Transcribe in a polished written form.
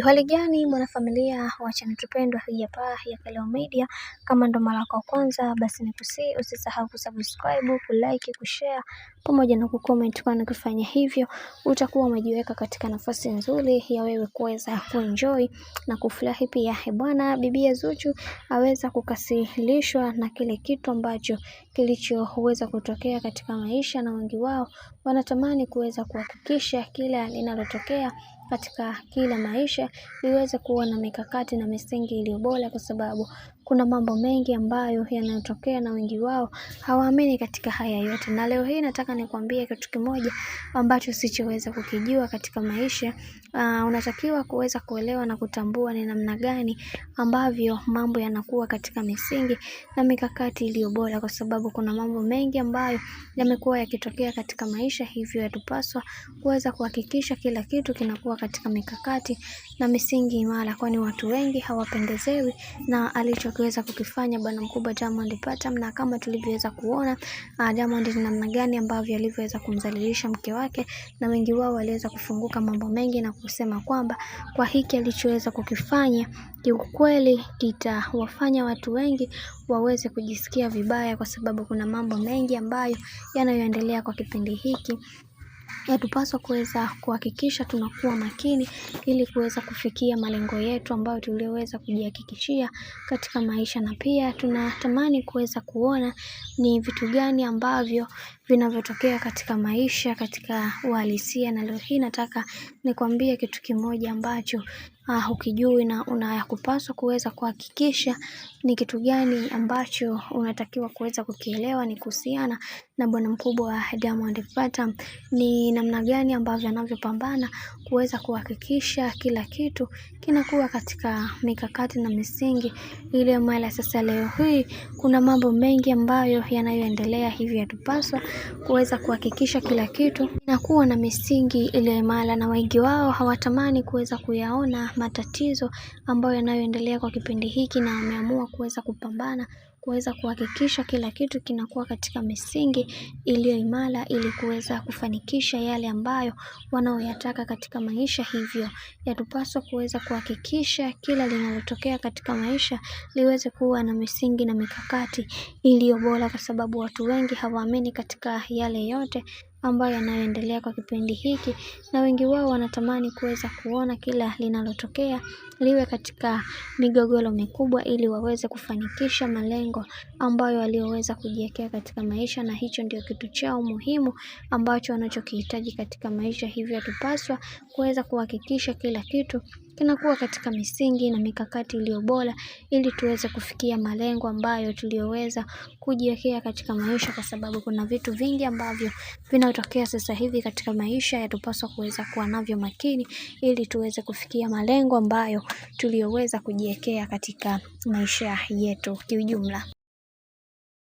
Hali gani mwanafamilia wa channel tupendwa hii hapa ya Kalewa Media. Kama ndo mara yako kwanza, basi nikusii usisahau kusubscribe, kulike, kushare pamoja na kucomment, kwani kufanya hivyo utakuwa umejiweka katika nafasi nzuri ya wewe kuweza kuenjoy na kufurahi pia. Bwana Bibi Zuchu aweza kukasirishwa na kile kitu ambacho kilichoweza kutokea katika maisha, na wengi wao wanatamani kuweza kuhakikisha kila linalotokea katika kila maisha liweze kuwa na mikakati na misingi iliyo bora, kwa sababu kuna mambo mengi ambayo yanayotokea na wengi wao hawaamini katika haya yote. Na leo hii nataka nikwambie kitu kimoja ambacho sichoweza kukijua katika maisha. Unatakiwa kuweza kuelewa na kutambua ni namna gani ambavyo mambo yanakuwa katika misingi na mikakati iliyo bora, kwa sababu kuna mambo mengi ambayo yamekuwa yakitokea katika maisha, hivyo yatupaswa kuweza kuhakikisha kila kitu kinakuwa katika mikakati na misingi imara, kwani watu wengi hawapendezewi na alichoweza kukifanya bwana mkubwa Diamond Platnumz. Na kama tulivyoweza kuona Diamond ni namna gani ambavyo alivyoweza kumdhalilisha mke wake, na wengi wao waliweza kufunguka mambo mengi na kusema kwamba kwa hiki alichoweza kukifanya kiukweli kitawafanya watu wengi waweze kujisikia vibaya, kwa sababu kuna mambo mengi ambayo yanayoendelea kwa kipindi hiki. Yatupaswa kuweza kuhakikisha tunakuwa makini ili kuweza kufikia malengo yetu ambayo tuliweza kujihakikishia katika maisha. Na pia tunatamani kuweza kuona ni vitu gani ambavyo vinavyotokea katika maisha katika uhalisia. Na leo hii nataka nikwambie kitu kimoja ambacho ukijui na unayakupaswa kuweza kuhakikisha ni kitu gani ambacho unatakiwa kuweza kukielewa. Ni kuhusiana na bwana mkubwa wa Diamond Platnumz, ni namna gani ambavyo anavyopambana kuweza kuhakikisha kila kitu kinakuwa katika mikakati na misingi ile mala. Sasa leo hii kuna mambo mengi ambayo yanayoendelea, hivi yatupaswa kuweza kuhakikisha kila kitu kinakuwa na misingi ile imara, na wengi wao hawatamani kuweza kuyaona matatizo ambayo yanayoendelea kwa kipindi hiki, na wameamua kuweza kupambana kuweza kuhakikisha kila kitu kinakuwa katika misingi iliyo imara ili kuweza kufanikisha yale ambayo wanaoyataka katika maisha. Hivyo yatupaswa kuweza kuhakikisha kila linalotokea katika maisha liweze kuwa na misingi na mikakati iliyo bora, kwa sababu watu wengi hawaamini katika yale yote ambayo yanayoendelea kwa kipindi hiki, na wengi wao wanatamani kuweza kuona kila linalotokea liwe katika migogoro mikubwa ili waweze kufanikisha malengo ambayo walioweza kujiwekea katika maisha, na hicho ndio kitu chao muhimu ambacho wanachokihitaji katika maisha. Hivyo tupaswa kuweza kuhakikisha kila kitu kinakuwa katika misingi na mikakati iliyo bora ili tuweze kufikia malengo ambayo tuliyoweza kujiwekea katika maisha, kwa sababu kuna vitu vingi ambavyo vinatokea sasa hivi katika maisha. Yatupaswa kuweza kuwa navyo makini ili tuweze kufikia malengo ambayo tuliyoweza kujiwekea katika maisha yetu kiujumla.